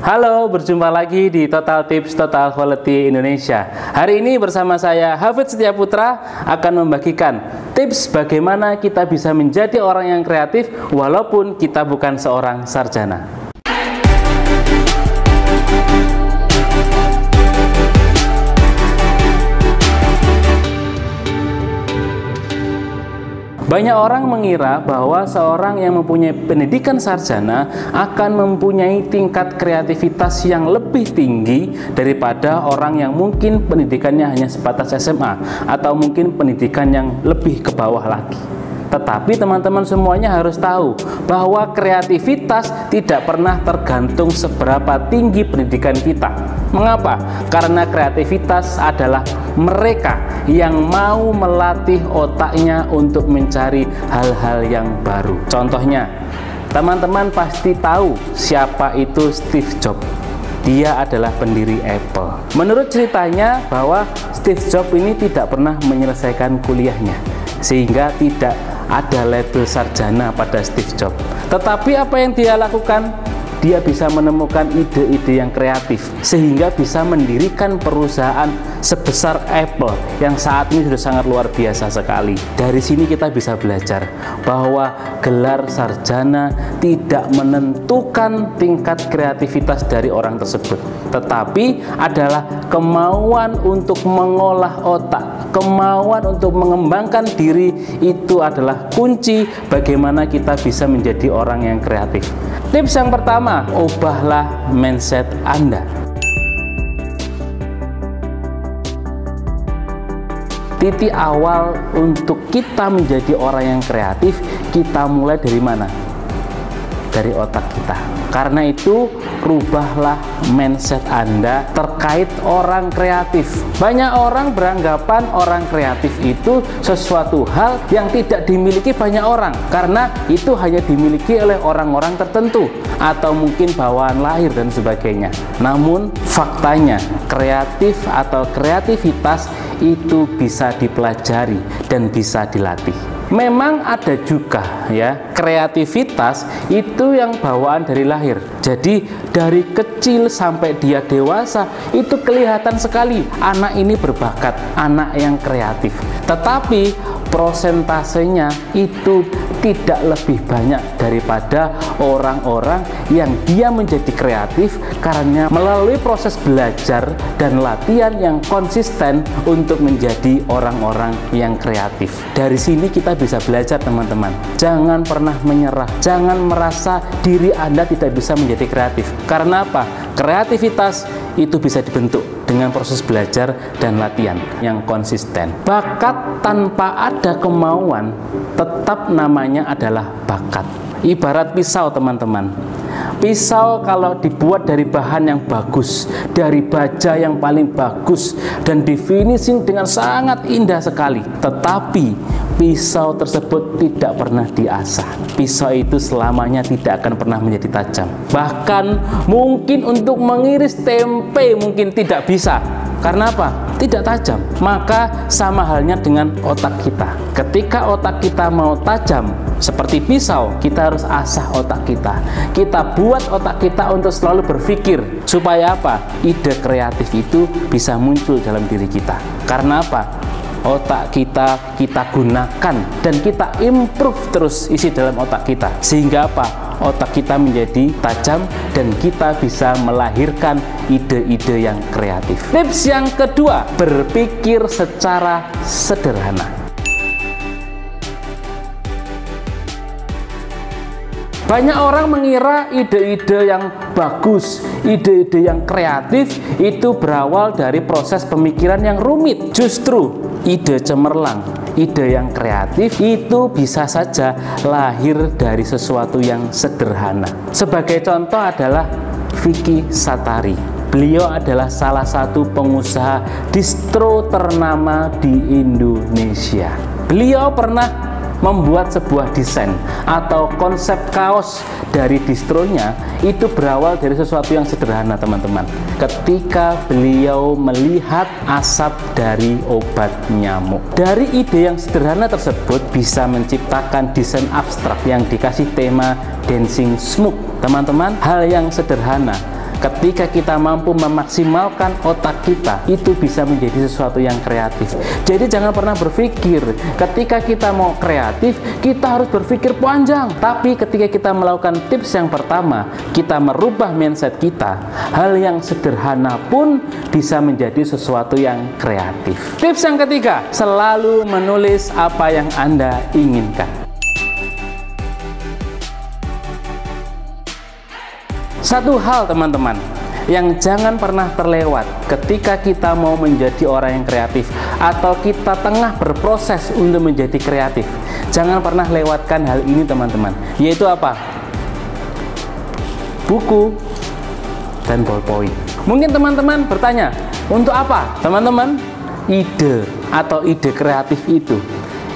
Halo, berjumpa lagi di Total Tips Total Quality Indonesia. Hari ini bersama saya Hafidz Setiaputra akan membagikan tips bagaimana kita bisa menjadi orang yang kreatif walaupun kita bukan seorang sarjana. Banyak orang mengira bahwa seorang yang mempunyai pendidikan sarjana akan mempunyai tingkat kreativitas yang lebih tinggi daripada orang yang mungkin pendidikannya hanya sebatas SMA atau mungkin pendidikan yang lebih ke bawah lagi. Tetapi teman-teman semuanya harus tahu bahwa kreativitas tidak pernah tergantung seberapa tinggi pendidikan kita. Mengapa? Karena kreativitas adalah mereka yang mau melatih otaknya untuk mencari hal-hal yang baru. Contohnya, teman-teman pasti tahu siapa itu Steve Jobs. Dia adalah pendiri Apple. Menurut ceritanya bahwa Steve Jobs ini tidak pernah menyelesaikan kuliahnya, sehingga tidak ada label sarjana pada Steve Jobs. Tetapi apa yang dia lakukan? Dia bisa menemukan ide-ide yang kreatif sehingga bisa mendirikan perusahaan sebesar Apple yang saat ini sudah sangat luar biasa sekali. Dari sini kita bisa belajar bahwa gelar sarjana tidak menentukan tingkat kreativitas dari orang tersebut, tetapi adalah kemauan untuk mengolah otak, kemauan untuk mengembangkan diri. Itu adalah kunci bagaimana kita bisa menjadi orang yang kreatif. Tips yang pertama, ubahlah mindset Anda. Titik awal untuk kita menjadi orang yang kreatif, kita mulai dari mana? Dari otak kita. Karena itu, rubahlah mindset Anda terkait orang kreatif. Banyak orang beranggapan orang kreatif itu sesuatu hal yang tidak dimiliki banyak orang, karena itu hanya dimiliki oleh orang-orang tertentu atau mungkin bawaan lahir dan sebagainya. Namun faktanya, kreatif atau kreativitas itu bisa dipelajari dan bisa dilatih. Memang ada juga ya kreativitas itu yang bawaan dari lahir. Jadi dari kecil sampai dia dewasa itu kelihatan sekali anak ini berbakat, anak yang kreatif. Tetapi prosentasenya itu tidak lebih banyak daripada orang-orang yang dia menjadi kreatif karena melalui proses belajar dan latihan yang konsisten untuk menjadi orang-orang yang kreatif. Dari sini kita bisa belajar, teman-teman. Jangan pernah menyerah, jangan merasa diri Anda tidak bisa menjadi kreatif. Karena apa? Kreativitas itu bisa dibentuk dengan proses belajar dan latihan yang konsisten. Bakat tanpa ada kemauan tetap namanya adalah bakat. Ibarat pisau, teman-teman. Pisau kalau dibuat dari bahan yang bagus, dari baja yang paling bagus, dan di finishing dengan sangat indah sekali, tetapi pisau tersebut tidak pernah diasah. Pisau itu selamanya tidak akan pernah menjadi tajam. Bahkan mungkin untuk mengiris tempe mungkin tidak bisa. Karena apa? Tidak tajam. Maka sama halnya dengan otak kita. Ketika otak kita mau tajam seperti pisau, kita harus asah otak kita. Kita buat otak kita untuk selalu berpikir. Supaya apa? Ide kreatif itu bisa muncul dalam diri kita. Karena apa? Otak kita gunakan dan kita improve terus isi dalam otak kita. Sehingga apa? Otak kita menjadi tajam dan kita bisa melahirkan ide-ide yang kreatif. Tips yang kedua, berpikir secara sederhana. Banyak orang mengira ide-ide yang bagus, ide-ide yang kreatif itu berawal dari proses pemikiran yang rumit. Justru ide cemerlang, ide yang kreatif itu bisa saja lahir dari sesuatu yang sederhana. Sebagai contoh adalah Vicky Satari. Beliau adalah salah satu pengusaha distro ternama di Indonesia. Beliau pernah membuat sebuah desain atau konsep kaos dari distronya itu berawal dari sesuatu yang sederhana, teman-teman. Ketika beliau melihat asap dari obat nyamuk, dari ide yang sederhana tersebut bisa menciptakan desain abstrak yang dikasih tema dancing smoke. Teman-teman, hal yang sederhana Ketika kita mampu memaksimalkan otak kita, itu bisa menjadi sesuatu yang kreatif. Jadi jangan pernah berpikir ketika kita mau kreatif, kita harus berpikir panjang. Tapi ketika kita melakukan tips yang pertama, kita merubah mindset kita, hal yang sederhana pun bisa menjadi sesuatu yang kreatif. Tips yang ketiga, selalu menulis apa yang Anda inginkan. Satu hal teman-teman yang jangan pernah terlewat ketika kita mau menjadi orang yang kreatif atau kita tengah berproses untuk menjadi kreatif, jangan pernah lewatkan hal ini teman-teman, yaitu apa? Buku dan ballpoint. Mungkin teman-teman bertanya, untuk apa? Teman-teman, ide atau ide kreatif itu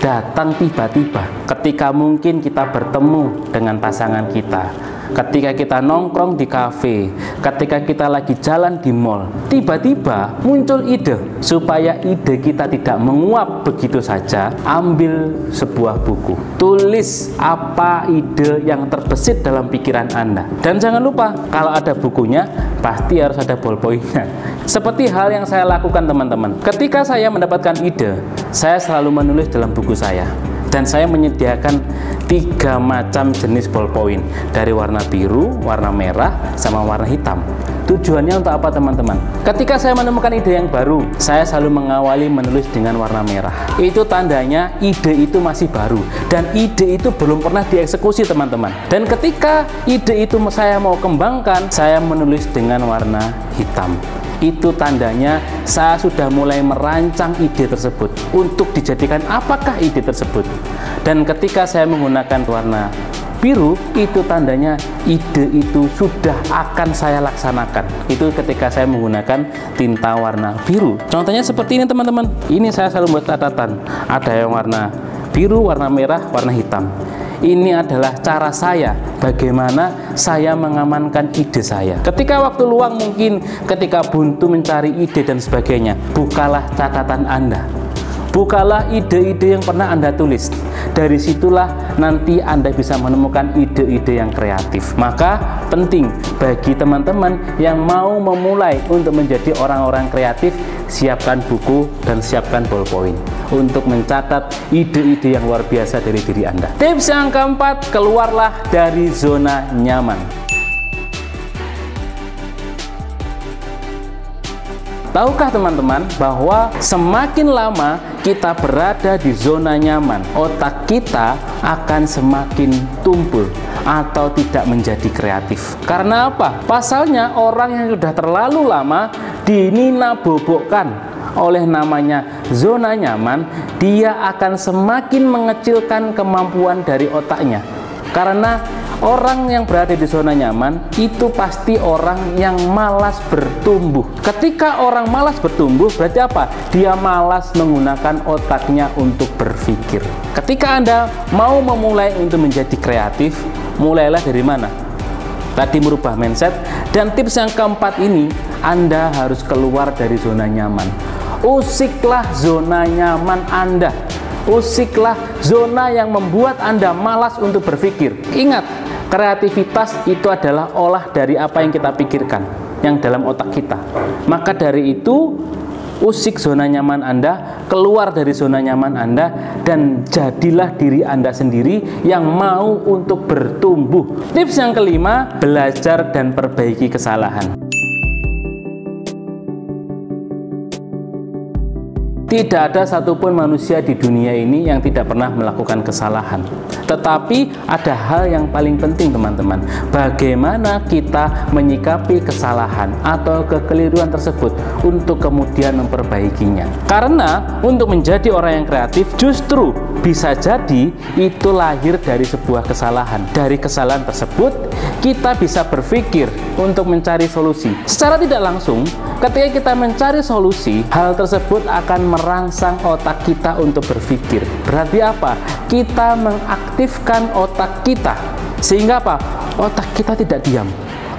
datang tiba-tiba ketika mungkin kita bertemu dengan pasangan kita, ketika kita nongkrong di kafe, ketika kita lagi jalan di mall, tiba-tiba muncul ide. Supaya ide kita tidak menguap begitu saja, ambil sebuah buku, tulis apa ide yang terbesit dalam pikiran Anda. Dan jangan lupa, kalau ada bukunya pasti harus ada ballpointnya. Seperti hal yang saya lakukan teman-teman, ketika saya mendapatkan ide, saya selalu menulis dalam buku saya. Dan saya menyediakan 3 macam jenis ballpoint, dari warna biru, warna merah, sama warna hitam. Tujuannya untuk apa teman-teman? Ketika saya menemukan ide yang baru, saya selalu mengawali menulis dengan warna merah. Itu tandanya ide itu masih baru dan ide itu belum pernah dieksekusi teman-teman. Dan ketika ide itu saya mau kembangkan, saya menulis dengan warna hitam. Itu tandanya saya sudah mulai merancang ide tersebut untuk dijadikan apakah ide tersebut. Dan ketika saya menggunakan warna biru, itu tandanya ide itu sudah akan saya laksanakan. Itu ketika saya menggunakan tinta warna biru. Contohnya seperti ini teman-teman. Ini saya selalu buat catatan. Ada yang warna biru, warna merah, warna hitam. Ini adalah cara saya bagaimana saya mengamankan ide saya. Ketika waktu luang mungkin ketika buntu mencari ide dan sebagainya, bukalah catatan Anda. Bukalah ide-ide yang pernah Anda tulis. Dari situlah nanti Anda bisa menemukan ide-ide yang kreatif. Maka penting bagi teman-teman yang mau memulai untuk menjadi orang-orang kreatif, siapkan buku dan siapkan ballpoint untuk mencatat ide-ide yang luar biasa dari diri Anda. Tips yang keempat, keluarlah dari zona nyaman. Tahukah teman-teman bahwa semakin lama kita berada di zona nyaman, otak kita akan semakin tumpul atau tidak menjadi kreatif. Karena apa? Pasalnya orang yang sudah terlalu lama dinina-bobokkan oleh namanya zona nyaman, dia akan semakin mengecilkan kemampuan dari otaknya. Karena orang yang berada di zona nyaman itu pasti orang yang malas bertumbuh. Ketika orang malas bertumbuh berarti apa? Dia malas menggunakan otaknya untuk berpikir. Ketika Anda mau memulai untuk menjadi kreatif, mulailah dari mana? Tadi merubah mindset. Dan tips yang keempat ini, Anda harus keluar dari zona nyaman. Usiklah zona nyaman Anda. Usiklah zona yang membuat Anda malas untuk berpikir. Ingat, kreativitas itu adalah olah dari apa yang kita pikirkan, yang dalam otak kita. Maka dari itu, usik zona nyaman Anda, keluar dari zona nyaman Anda, dan jadilah diri Anda sendiri yang mau untuk bertumbuh. Tips yang kelima, belajar dan perbaiki kesalahan. Tidak ada satupun manusia di dunia ini yang tidak pernah melakukan kesalahan. Tetapi ada hal yang paling penting teman-teman. Bagaimana kita menyikapi kesalahan atau kekeliruan tersebut untuk kemudian memperbaikinya. Karena untuk menjadi orang yang kreatif justru bisa jadi itu lahir dari sebuah kesalahan. Dari kesalahan tersebut kita bisa berpikir untuk mencari solusi. Secara tidak langsung, ketika kita mencari solusi, hal tersebut akan merangsang otak kita untuk berpikir. Berarti apa? Kita mengaktifkan otak kita. Sehingga apa? Otak kita tidak diam.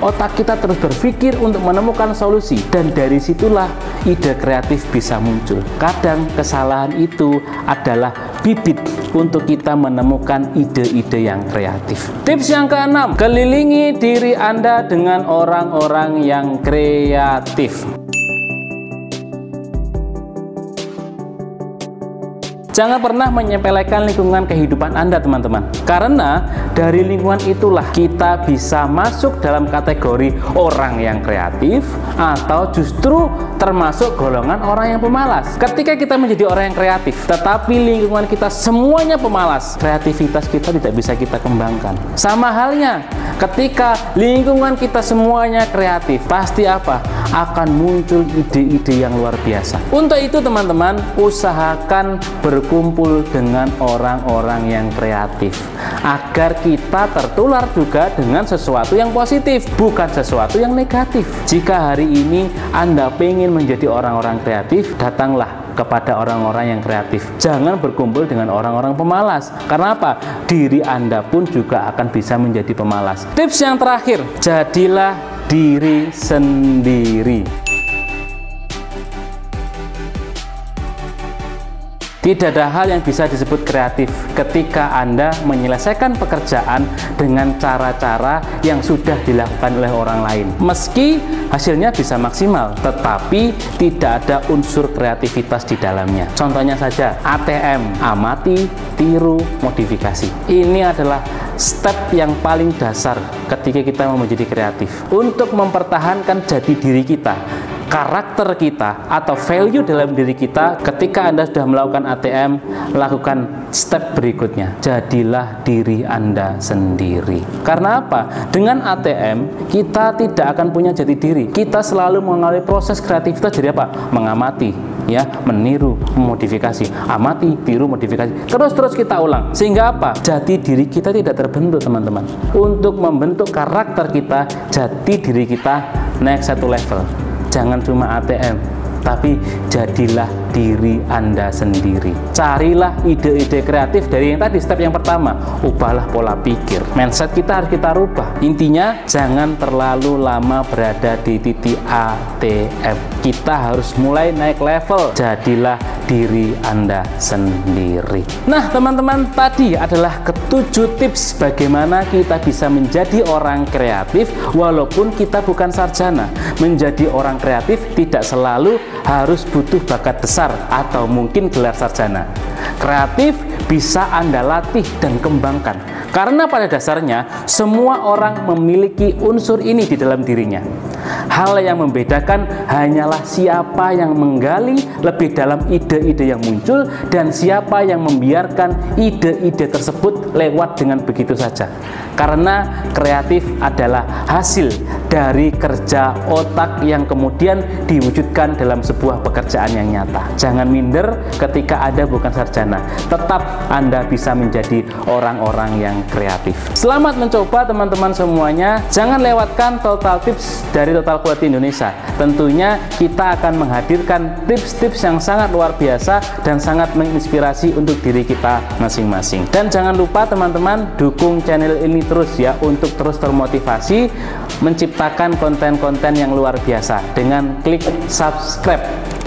otak kita terus berpikir untuk menemukan solusi, dan dari situlah ide kreatif bisa muncul. Kadang kesalahan itu adalah bibit untuk kita menemukan ide-ide yang kreatif. Tips yang keenam, kelilingi diri Anda dengan orang-orang yang kreatif. Jangan pernah menyepelekan lingkungan kehidupan Anda, teman-teman. Karena dari lingkungan itulah kita bisa masuk dalam kategori orang yang kreatif atau justru termasuk golongan orang yang pemalas. Ketika kita menjadi orang yang kreatif, tetapi lingkungan kita semuanya pemalas, kreativitas kita tidak bisa kita kembangkan. Sama halnya, ketika lingkungan kita semuanya kreatif, pasti apa? Akan muncul ide-ide yang luar biasa. Untuk itu, teman-teman, usahakan berkumpul dengan orang-orang yang kreatif agar kita tertular juga dengan sesuatu yang positif, bukan sesuatu yang negatif. Jika hari ini Anda ingin menjadi orang-orang kreatif, datanglah kepada orang-orang yang kreatif. Jangan berkumpul dengan orang-orang pemalas. Karena apa? Diri Anda pun juga akan bisa menjadi pemalas. Tips yang terakhir, jadilah diri sendiri. Tidak ada hal yang bisa disebut kreatif ketika Anda menyelesaikan pekerjaan dengan cara-cara yang sudah dilakukan oleh orang lain. Meski hasilnya bisa maksimal, tetapi tidak ada unsur kreativitas di dalamnya. Contohnya saja, ATM, amati, tiru, modifikasi. Ini adalah step yang paling dasar ketika kita mau menjadi kreatif. Untuk mempertahankan jati diri kita, karakter kita atau value dalam diri kita, ketika Anda sudah melakukan ATM, lakukan step berikutnya, jadilah diri Anda sendiri. Karena apa? Dengan ATM kita tidak akan punya jati diri. Kita selalu mengalami proses kreativitas dari apa? Mengamati, ya, meniru, memodifikasi, amati, tiru, modifikasi, terus kita ulang, sehingga apa? Jati diri kita tidak terbentuk, teman-teman. Untuk membentuk karakter kita, jati diri kita naik satu level. Jangan cuma ATM, tapi jadilah diri Anda sendiri. Carilah ide-ide kreatif dari yang tadi, step yang pertama, ubahlah pola pikir. Mindset kita harus kita rubah. Intinya, jangan terlalu lama berada di titik ATM. Kita harus mulai naik level. Jadilah diri Anda sendiri. Nah, teman-teman, tadi adalah ketujuh tips bagaimana kita bisa menjadi orang kreatif walaupun kita bukan sarjana. Menjadi orang kreatif tidak selalu harus butuh bakat besar atau mungkin gelar sarjana. Kreatif bisa Anda latih dan kembangkan, karena pada dasarnya semua orang memiliki unsur ini di dalam dirinya. Hal yang membedakan hanyalah siapa yang menggali lebih dalam ide-ide yang muncul dan siapa yang membiarkan ide-ide tersebut lewat dengan begitu saja. Karena kreatif adalah hasil dari kerja otak yang kemudian diwujudkan dalam sebuah pekerjaan yang nyata. Jangan minder ketika Anda bukan sarjana. Tetap Anda bisa menjadi orang-orang yang kreatif. Selamat mencoba, teman-teman semuanya. Jangan lewatkan total tips dari Total Quality Indonesia. Tentunya kita akan menghadirkan tips-tips yang sangat luar biasa dan sangat menginspirasi untuk diri kita masing-masing. Dan jangan lupa, teman-teman, dukung channel ini terus ya, untuk terus termotivasi menciptakan konten-konten yang luar biasa dengan klik subscribe.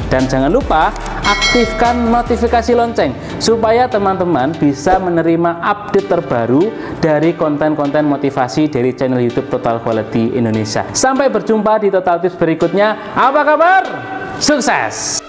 Dan jangan lupa aktifkan notifikasi lonceng supaya teman-teman bisa menerima update terbaru dari konten-konten motivasi dari channel YouTube Total Quality Indonesia. Sampai berjumpa di Total Tips berikutnya. Apa kabar? Sukses!